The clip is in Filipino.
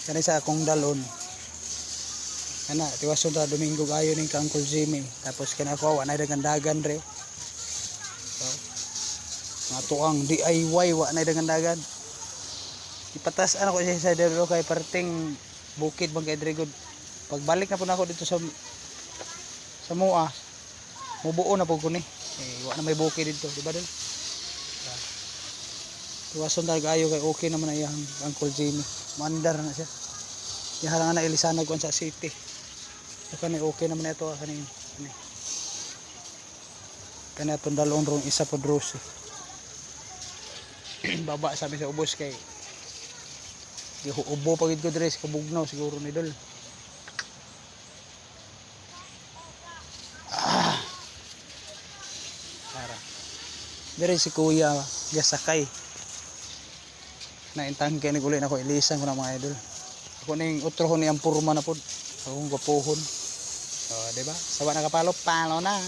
Kani sa akong dalon. Ana, tiwason ta Domingo gayo ning ka Uncle Jimmy. Tapos kana ko wa na dagan re. So, mga tuang DIY wa na dagan. Ipatas ano ko siya sa dero kay parting bukid bang kay Drigod. Pagbalik na po na ako dito sa MUA, mubuo na po ko ni. Wa na may bukid dito, di ba dol? Tiwason talaga ayo kay okay naman na iyang Uncle Jimmy. Mandar na siya. Iharangan na ilisanag ko sa city. So kani okay naman ito kani. Kani atong dalon rong isa pod rose. Baba sa mi sa ubos kay ubo pagid ko dress kabugnaw siguro ni dol. Tara. Dire si Kuya gasakay. Naintangke ni guli na ko ilisan ko na mga idol. Ako ning utrohon ni ang purma na pod. Akong gapuhon. So, di ba? Sawa na kapalo, palo na.